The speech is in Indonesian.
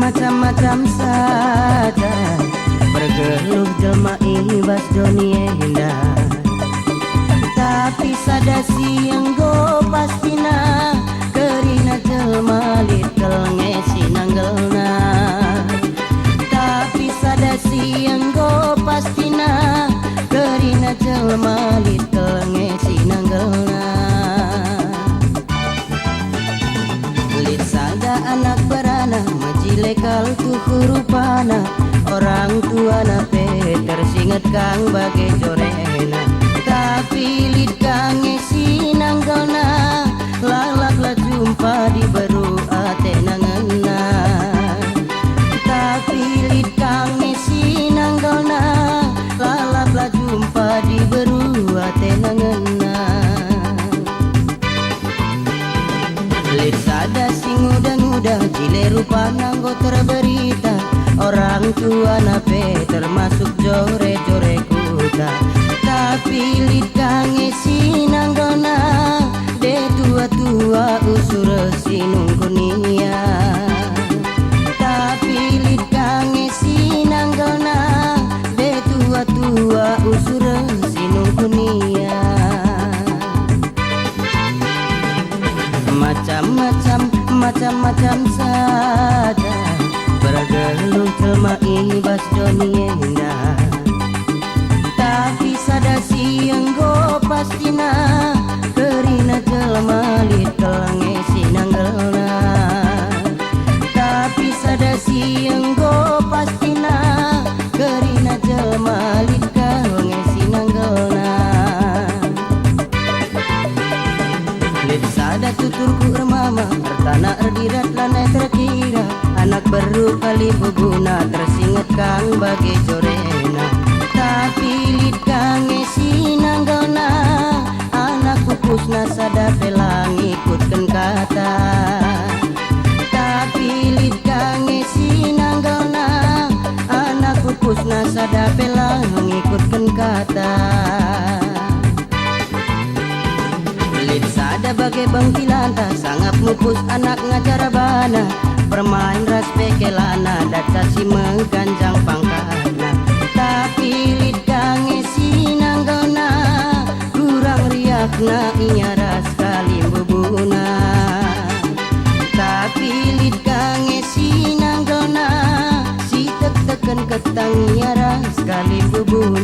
Macam-macam saja bergeluh jelma ibas dunia indah, tapi sadasi yang go pastina kerina jelma litkel ngesi nanggelna. Tapi sadasi yang go pastina kerina jelma litkel ngesi nanggelna. Lit sada anak beranak lekal tu hurufana, orang tua na tersingat kang bagai jorena. Tapi lid kang ngesi nanggalna, lalak jumpa di beru ate nangena. Tapi lid kang ngesi nanggalna, lalak jumpa di beru ate nangena. Lid sada sing muda-muda cile rupa nanggo terberita, orang tua nape termasuk jore-jore kuta. Tapi lid kang ngesi nanggona de tua-tua usur sinung kunia. Tapi lid kang ngesi nanggona de tua-tua usur sinung kunia. Macam-macam saja bergeluh jelma ibas dunia indah, tapi sadasi yang go pastina kerina jelma litkel ngesi nanggelna. Tapi sadasi yang go pastina kerina jelma litkel ngesi nanggelna. Lid sada tuturku remama tanah erdirat lanai terkira, anak baru kali bubuna tersingat kang bagai jorena. Tapi lid kang ngesi nanggalna, anak pupusna sada pelang ikutkan kata. Tapi lid kang ngesi nanggalna, anak pupusna sada pelang ikutkan kata. Lid sada bagai bangkilanta, sangat mupus anak ngajar bana, bermain ras pekelana daca si mengganjang pangkana. Tapi lid kang ngesi nanggalna, kurang riakna inya ras kali bubuna. Tapi lid kang ngesi nanggalna, si tek-teken ketang inya ras kali bubuna.